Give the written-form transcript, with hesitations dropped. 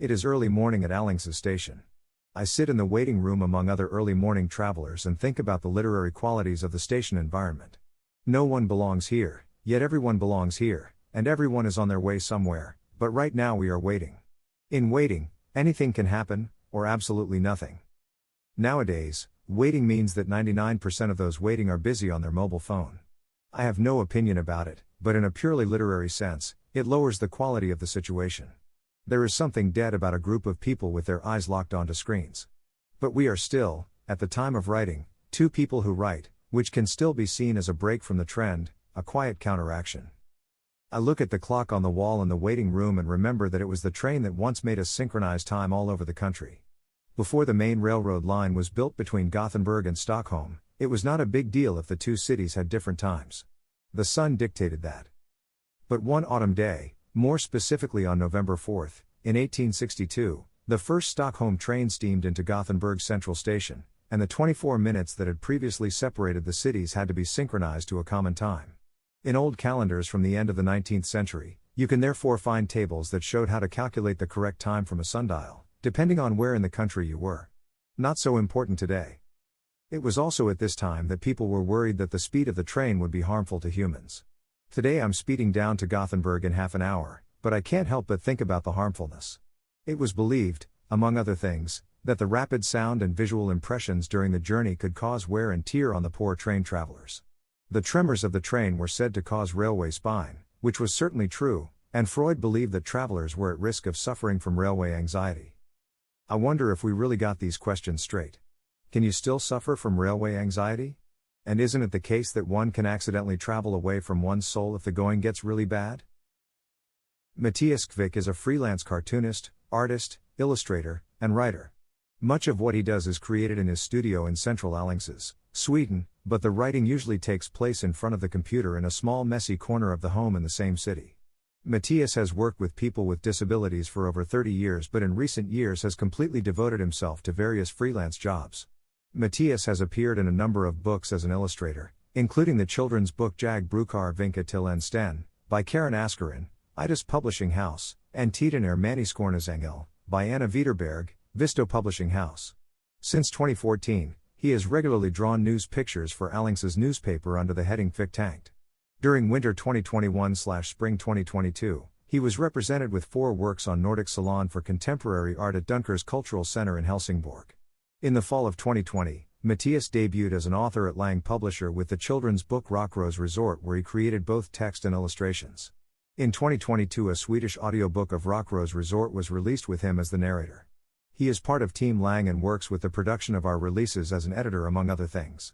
It is early morning at Lange's station. I sit in the waiting room among other early morning travelers and think about the literary qualities of the station environment. No one belongs here, yet everyone belongs here, and everyone is on their way somewhere, but right now we are waiting. In waiting, anything can happen, or absolutely nothing. Nowadays, waiting means that 99% of those waiting are busy on their mobile phone. I have no opinion about it, but in a purely literary sense, it lowers the quality of the situation. There is something dead about a group of people with their eyes locked onto screens. But we are still, at the time of writing, two people who write, which can still be seen as a break from the trend, a quiet counteraction. I look at the clock on the wall in the waiting room and remember that it was the train that once made us synchronize time all over the country. Before the main railroad line was built between Gothenburg and Stockholm, it was not a big deal if the two cities had different times. The sun dictated that. But one autumn day, more specifically on November 4th, in 1862, the first Stockholm train steamed into Gothenburg Central Station, and the 24 minutes that had previously separated the cities had to be synchronized to a common time. In old calendars from the end of the 19th century, you can therefore find tables that showed how to calculate the correct time from a sundial, depending on where in the country you were. Not so important today. It was also at this time that people were worried that the speed of the train would be harmful to humans. Today I'm speeding down to Gothenburg in half an hour, but I can't help but think about the harmfulness. It was believed, among other things, that the rapid sound and visual impressions during the journey could cause wear and tear on the poor train travelers. The tremors of the train were said to cause railway spine, which was certainly true, and Freud believed that travelers were at risk of suffering from railway anxiety. I wonder if we really got these questions straight. Can you still suffer from railway anxiety? And isn't it the case that one can accidentally travel away from one's soul if the going gets really bad? Mattias Kvick is a freelance cartoonist, artist, illustrator, and writer. Much of what he does is created in his studio in central Lange, Sweden, but the writing usually takes place in front of the computer in a small messy corner of the home in the same city. Mattias has worked with people with disabilities for over 30 years but in recent years has completely devoted himself to various freelance jobs. Mattias has appeared in a number of books as an illustrator, including the children's book Jag brukar vinka till en sten, by Karen Askarin, Idas Publishing House, and Tiden Manuskornas Ängel, by Anna Widerberg, Visto Publishing House. Since 2014, he has regularly drawn news pictures for Lange's newspaper under the heading Fick Tanked. During winter 2021/spring 2022, he was represented with 4 works on Nordic Salon for Contemporary Art at Dunkers Cultural Center in Helsingborg. In the fall of 2020, Mattias debuted as an author at Lange Publisher with the children's book Rockrose Resort, where he created both text and illustrations. In 2022, a Swedish audiobook of Rockrose Resort was released with him as the narrator. He is part of Team Lange and works with the production of our releases as an editor among other things.